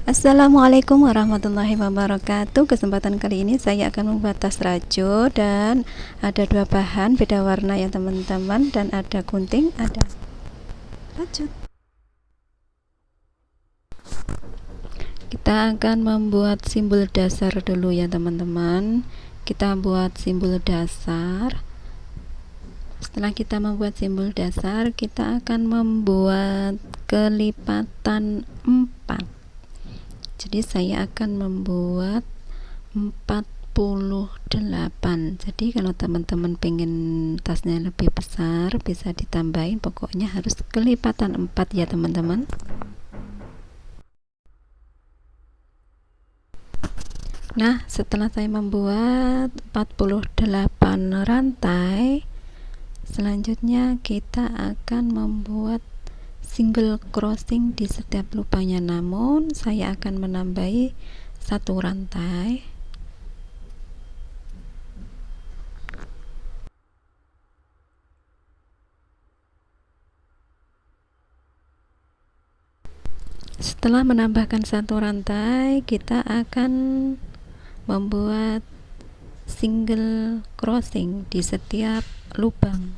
Assalamualaikum warahmatullahi wabarakatuh. Kesempatan kali ini saya akan membuat tas rajo, dan ada dua bahan beda warna ya teman-teman, dan ada gunting, ada rajut. Kita akan membuat simbol dasar dulu ya teman-teman. Kita buat simbol dasar. Setelah kita membuat simbol dasar, kita akan membuat kelipatan 4. Jadi saya akan membuat 48. Jadi kalau teman-teman pengen tasnya lebih besar, bisa ditambahin, pokoknya harus kelipatan 4 ya teman-teman. Nah, setelah saya membuat 48 rantai, selanjutnya kita akan membuat single crossing di setiap lubangnya, namun saya akan menambahi satu rantai. Setelah menambahkan satu rantai, kita akan membuat single crossing di setiap lubang.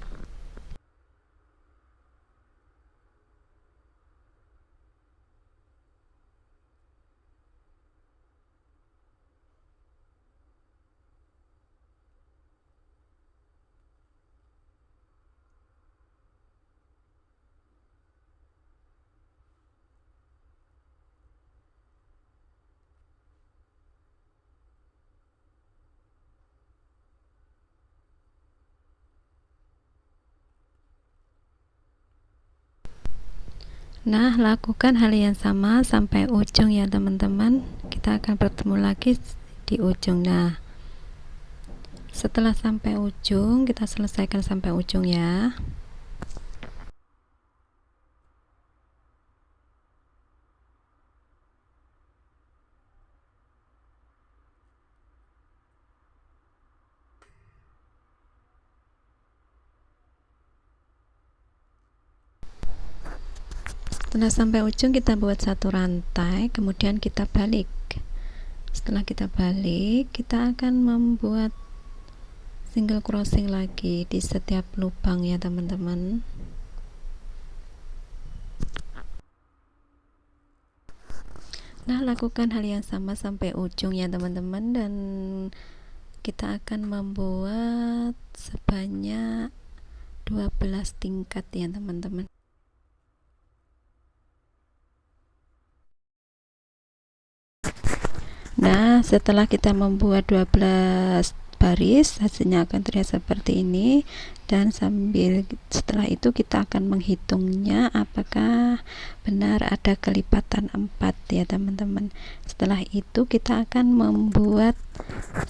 Nah, lakukan hal yang sama sampai ujung ya teman-teman. Kita akan bertemu lagi di ujung. Nah, setelah sampai ujung, kita selesaikan sampai ujung ya. Setelah sampai ujung, kita buat satu rantai, kemudian kita balik. Setelah kita balik, kita akan membuat single crossing lagi di setiap lubang ya teman-teman. Nah, lakukan hal yang sama sampai ujung ya teman-teman, dan kita akan membuat sebanyak 12 tingkat ya teman-teman. Nah, setelah kita membuat 12 baris, hasilnya akan terlihat seperti ini. Dan setelah itu kita akan menghitungnya apakah benar ada kelipatan 4 ya teman-teman. Setelah itu kita akan membuat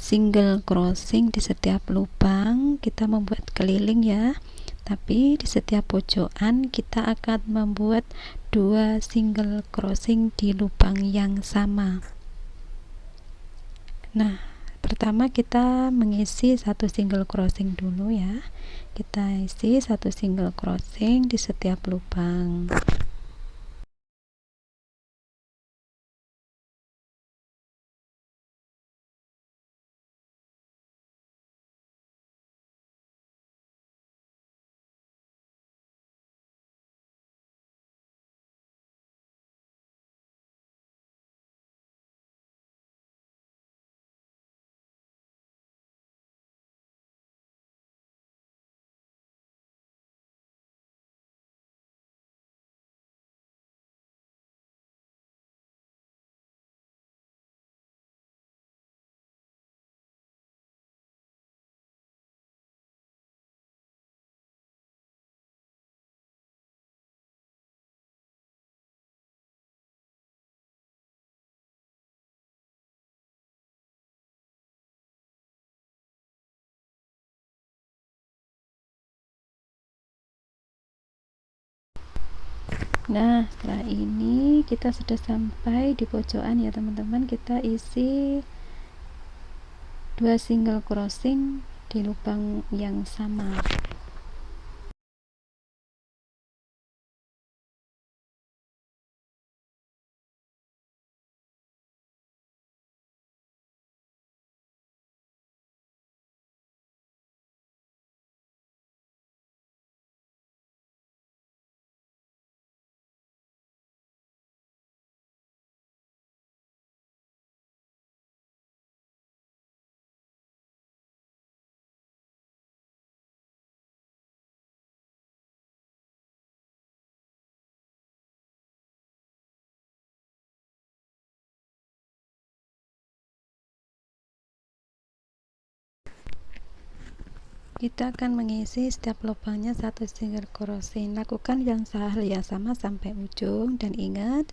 single crossing di setiap lubang. Kita membuat keliling ya, tapi di setiap pojokan kita akan membuat 2 single crossing di lubang yang sama. Nah, pertama kita mengisi satu single crossing dulu ya. Kita isi satu single crossing di setiap lubang. Nah, setelah ini kita sudah sampai di pojokan ya teman-teman. Kita isi 2 single crossing di lubang yang sama. Kita akan mengisi setiap lubangnya satu single crochet. Lakukan hal yang sama sampai ujung, dan ingat,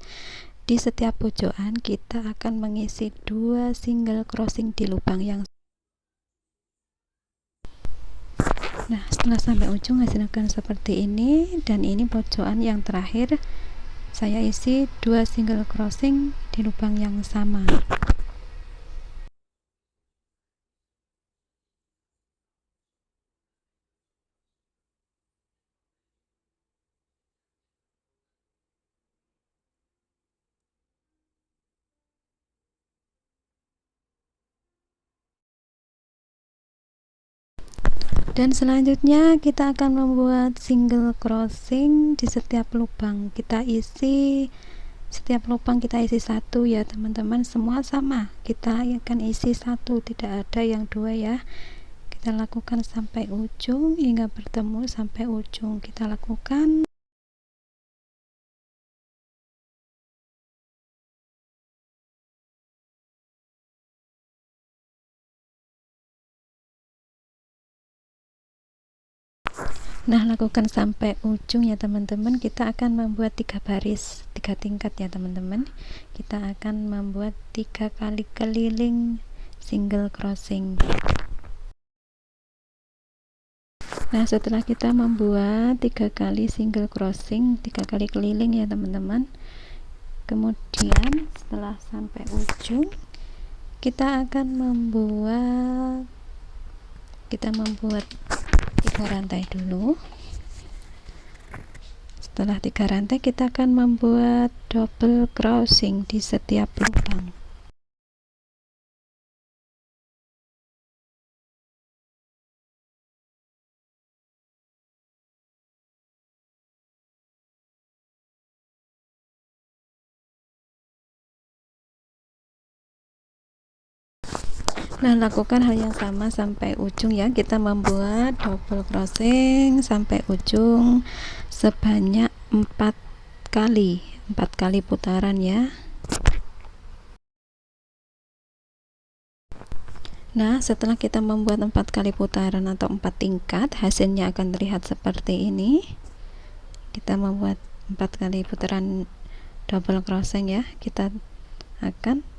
di setiap pojokan kita akan mengisi 2 single crochet di lubang yang. Nah, setelah sampai ujung hasilkan seperti ini, dan ini pojokan yang terakhir saya isi 2 single crochet di lubang yang sama. Dan selanjutnya kita akan membuat single crochet di setiap lubang. Kita isi setiap lubang kita isi 1 ya teman-teman, semua sama, kita akan isi 1, tidak ada yang 2 ya. Kita lakukan sampai ujung hingga bertemu sampai ujung. Kita lakukan. Nah, lakukan sampai ujung ya teman-teman. Kita akan membuat 3 baris 3 tingkat ya teman-teman. Kita akan membuat 3 kali keliling single crochet. Nah, setelah kita membuat 3 kali single crochet, 3 kali keliling ya teman-teman, kemudian setelah sampai ujung kita akan membuat 3 rantai dulu. Setelah 3 rantai kita akan membuat double crochet di setiap lubang. Nah, lakukan hal yang sama sampai ujung ya. Kita membuat double crochet sampai ujung sebanyak 4 kali putaran ya. Nah, setelah kita membuat 4 kali putaran atau 4 tingkat, hasilnya akan terlihat seperti ini. Kita membuat 4 kali putaran double crochet ya. Kita akan.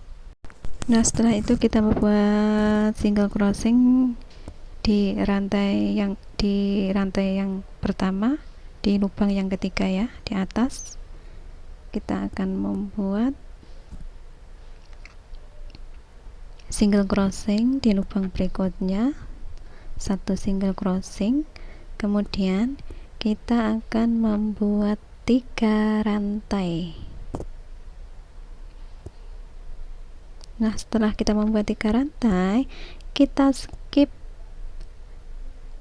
Nah, setelah itu kita membuat single crochet di rantai yang pertama, di lubang yang ketiga ya, di atas. Kita akan membuat single crochet di lubang berikutnya, 1 single crochet. Kemudian kita akan membuat 3 rantai. Nah, setelah kita membuat 3 rantai, kita skip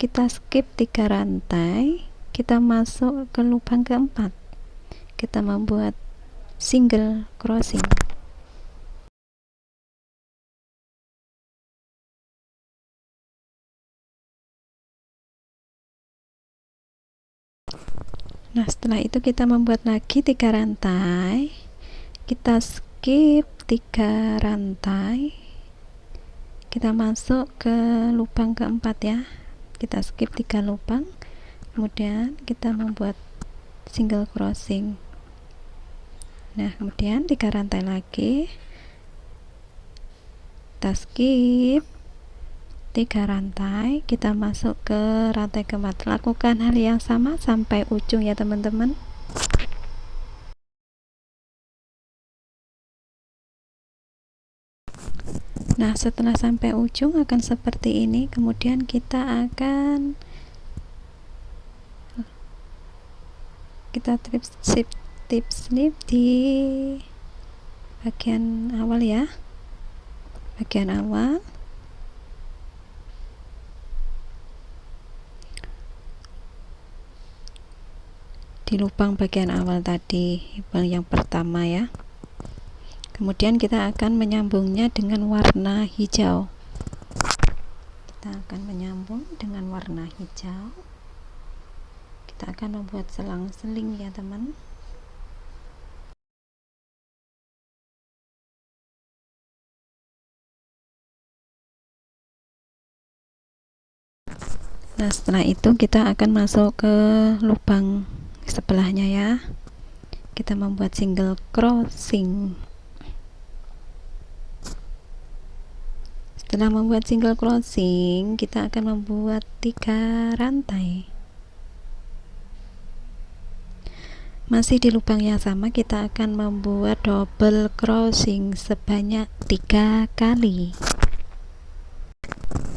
3 rantai, kita masuk ke lubang keempat, kita membuat single crochet. Nah, setelah itu kita membuat lagi 3 rantai, kita skip 3 rantai, kita masuk ke lubang keempat ya, kita skip 3 lubang, kemudian kita membuat single crochet. Nah, kemudian 3 rantai lagi, kita skip 3 rantai, kita masuk ke rantai keempat. Lakukan hal yang sama sampai ujung ya teman-teman. Nah, setelah sampai ujung akan seperti ini. Kemudian kita akan tip slip di bagian awal ya, bagian awal. Di lubang bagian awal tadi, lubang yang pertama ya. Kemudian kita akan menyambungnya dengan warna hijau. Kita akan menyambung dengan warna hijau. Kita akan membuat selang-seling ya teman. Nah, setelah itu kita akan masuk ke lubang sebelahnya ya. Kita membuat single crossing. Setelah membuat single crossing, kita akan membuat 3 rantai. Masih di lubang yang sama, kita akan membuat double crossing sebanyak 3 kali.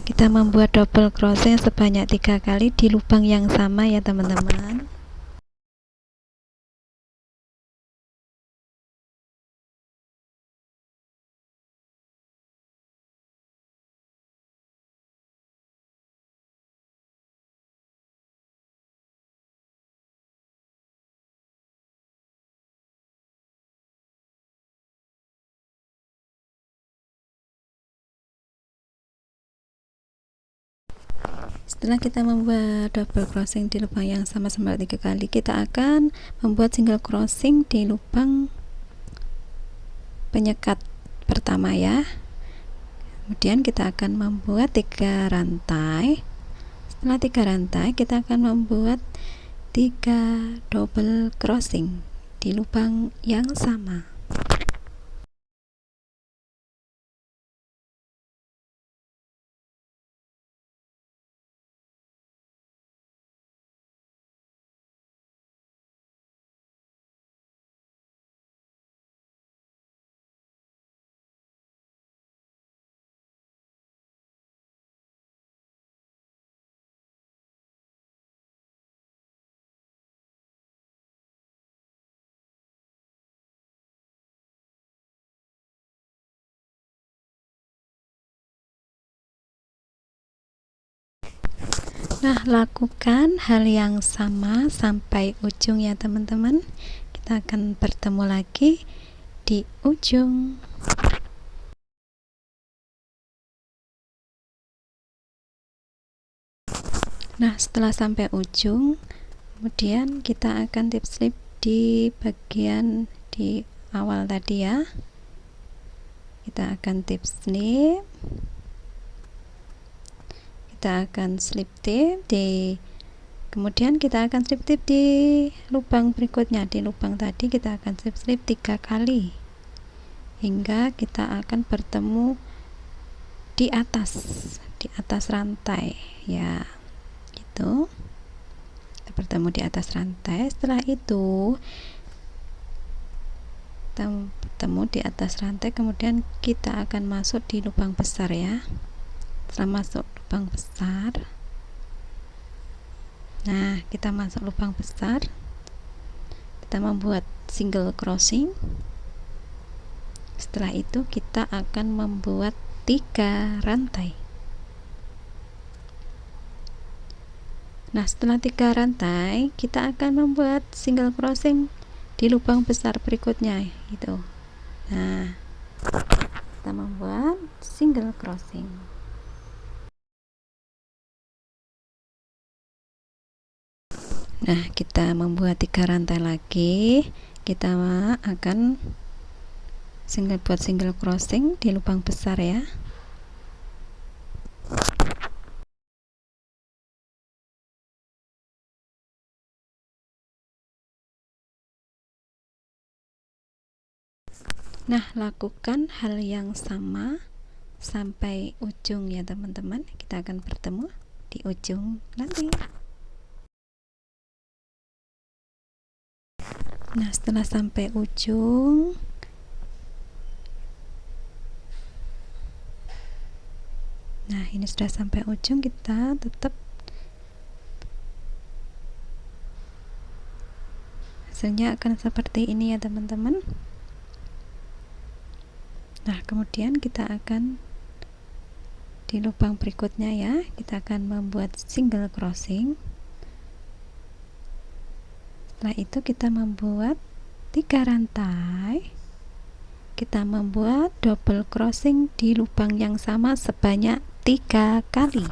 Kita membuat double crossing sebanyak 3 kali di lubang yang sama ya teman-teman. Setelah kita membuat double crossing di lubang yang sama sebanyak 3 kali, kita akan membuat single crossing di lubang penyekat pertama ya. Kemudian kita akan membuat 3 rantai. Setelah 3 rantai, kita akan membuat 3 double crossing di lubang yang sama. Nah, lakukan hal yang sama sampai ujung ya teman-teman. Kita akan bertemu lagi di ujung. Nah, setelah sampai ujung, kemudian kita akan tip slip di bagian di awal tadi ya. Kita akan tip slip. Kita akan slip tip di, kemudian kita akan slip tip di lubang berikutnya. Di lubang tadi kita akan slip 3 kali hingga kita akan bertemu di atas rantai ya, gitu. Kita bertemu di atas rantai. Setelah itu kita bertemu di atas rantai, kemudian kita akan masuk di lubang besar ya. Setelah masuk lubang besar, nah kita masuk lubang besar, kita membuat single crossing. Setelah itu kita akan membuat 3 rantai. Nah, setelah 3 rantai, kita akan membuat single crossing di lubang besar berikutnya gitu. Nah, kita membuat single crossing. Nah, kita membuat 3 rantai lagi. Kita akan buat single crossing di lubang besar ya. Nah, lakukan hal yang sama sampai ujung ya teman-teman. Kita akan bertemu di ujung nanti. Nah, setelah sampai ujung, nah ini sudah sampai ujung, kita tetap hasilnya akan seperti ini ya teman-teman. Nah, kemudian kita akan di lubang berikutnya ya, kita akan membuat single crossing. Setelah itu kita membuat 3 rantai. Kita membuat double crossing di lubang yang sama sebanyak 3 kali.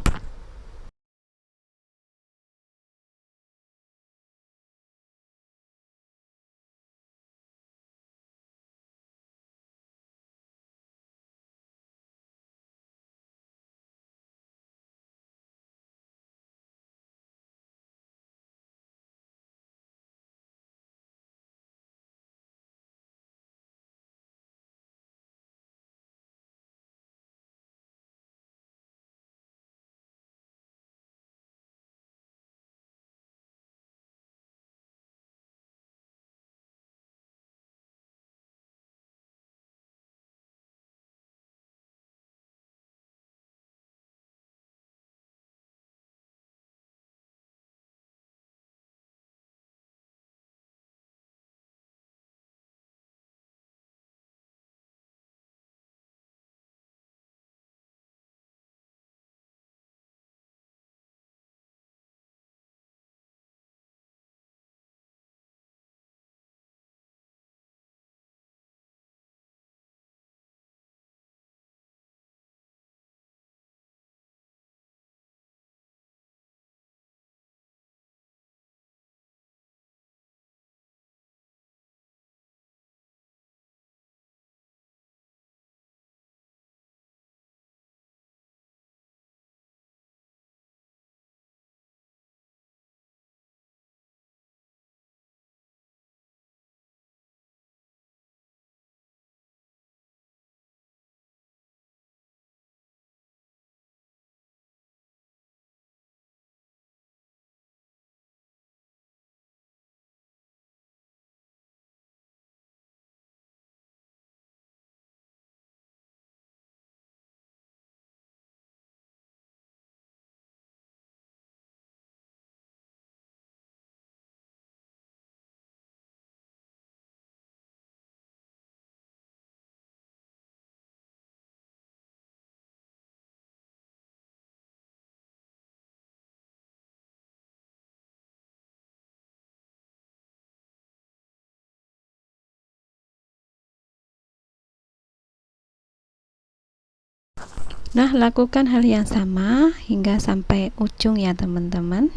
Nah, lakukan hal yang sama hingga sampai ujung ya teman-teman.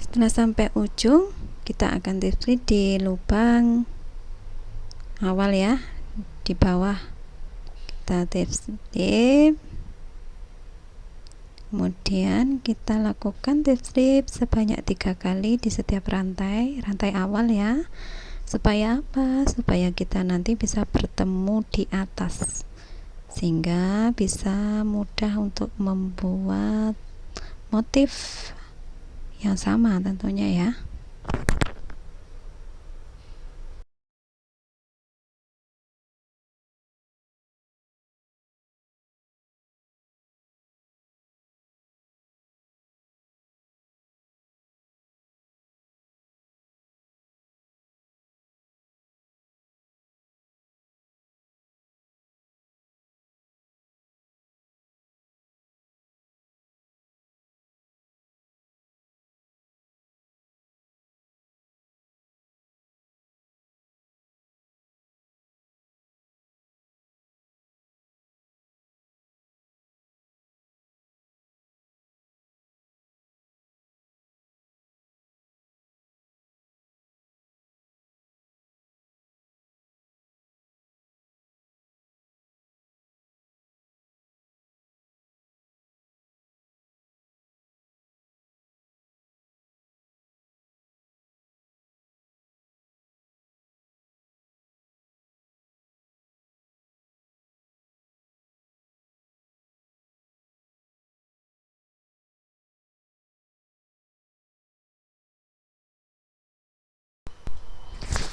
Setelah sampai ujung, kita akan tips di lubang awal ya, di bawah kita tips, kemudian kita lakukan tips sebanyak 3 kali di setiap rantai awal ya. Supaya apa? Supaya kita nanti bisa bertemu di atas, sehingga bisa mudah untuk membuat motif yang sama tentunya ya.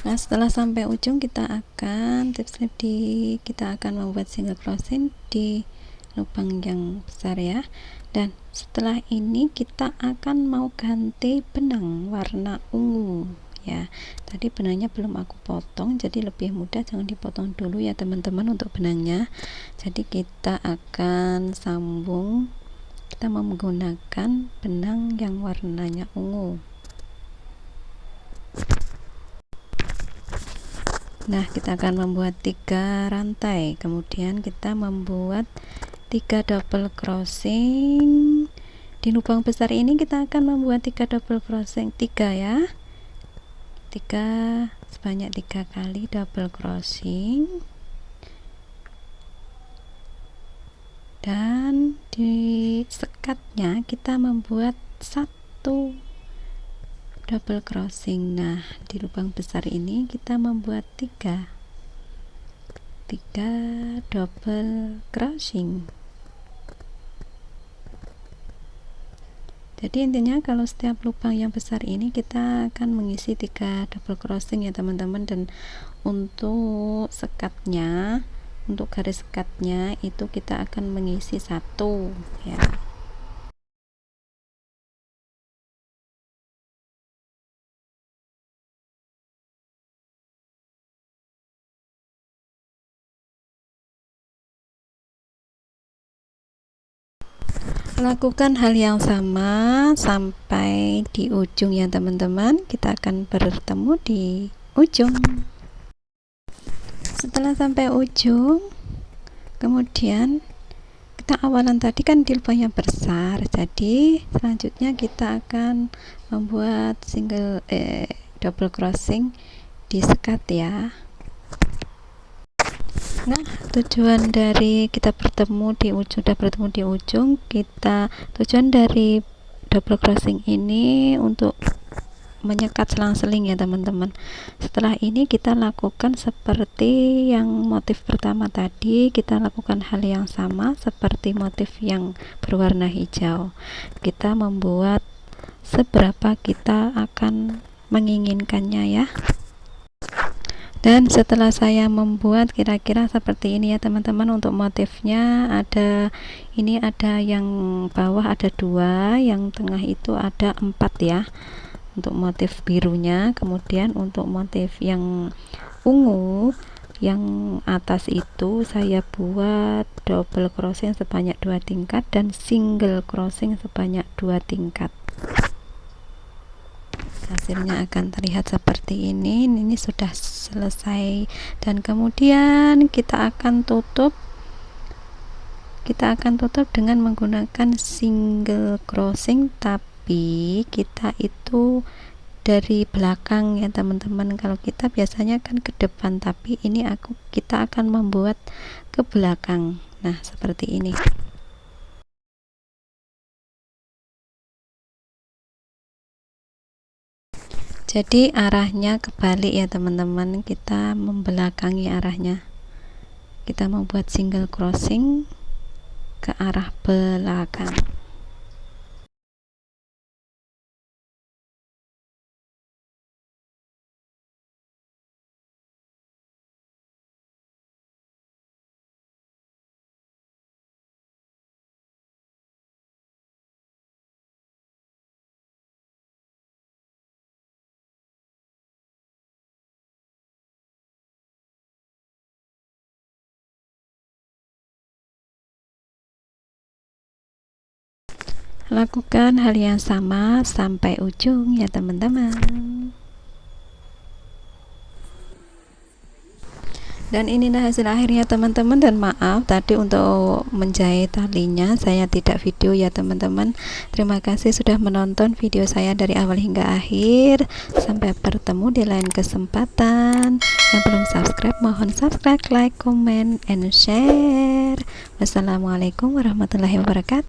Nah, setelah sampai ujung kita akan kita akan membuat single crochet di lubang yang besar ya. Dan setelah ini kita akan mau ganti benang warna ungu ya. Tadi benangnya belum aku potong, jadi lebih mudah, jangan dipotong dulu ya teman-teman untuk benangnya. Jadi kita akan sambung, kita menggunakan benang yang warnanya ungu. Nah, kita akan membuat 3 rantai, kemudian kita membuat 3 double crossing di lubang besar ini. Kita akan membuat 3 double crossing, 3 ya, 3 sebanyak 3 kali double crossing, dan di sekatnya kita membuat 1 double crossing. Nah, di lubang besar ini kita membuat 3 double crossing. Jadi intinya kalau setiap lubang yang besar ini kita akan mengisi 3 double crossing ya teman-teman. Dan untuk sekatnya, untuk garis sekatnya itu kita akan mengisi 1 ya. Lakukan hal yang sama sampai di ujung ya teman-teman. Kita akan bertemu di ujung. Setelah sampai ujung, kemudian kita awalan tadi kan di lubang yang besar, jadi selanjutnya kita akan membuat double crossing di sekat ya. Nah, tujuan dari kita bertemu di ujung, tujuan dari double crossing ini untuk menyekat selang-seling ya teman-teman. Setelah ini kita lakukan seperti yang motif pertama tadi, kita lakukan hal yang sama seperti motif yang berwarna hijau. Kita membuat seberapa kita akan menginginkannya ya. Dan setelah saya membuat kira-kira seperti ini ya teman-teman, untuk motifnya ada yang bawah ada 2, yang tengah itu ada 4 ya untuk motif birunya. Kemudian untuk motif yang ungu yang atas itu saya buat double crossing sebanyak 2 tingkat dan single crossing sebanyak 2 tingkat. hasilnya akan terlihat seperti ini sudah selesai. Dan kemudian kita akan tutup dengan menggunakan single crossing, tapi kita itu dari belakang ya teman-teman. Kalau kita biasanya kan ke depan, tapi ini kita akan membuat ke belakang. Nah, seperti ini. Jadi arahnya kebalik ya teman-teman, kita membelakangi arahnya. Kita membuat single crossing ke arah belakang. Lakukan hal yang sama sampai ujung ya teman-teman. Dan inilah hasil akhirnya teman-teman. Dan maaf tadi untuk menjahit talinya saya tidak video ya teman-teman. Terima kasih sudah menonton video saya dari awal hingga akhir. Sampai bertemu di lain kesempatan. Yang belum subscribe mohon subscribe, like, comment, and share. Wassalamualaikum warahmatullahi wabarakatuh.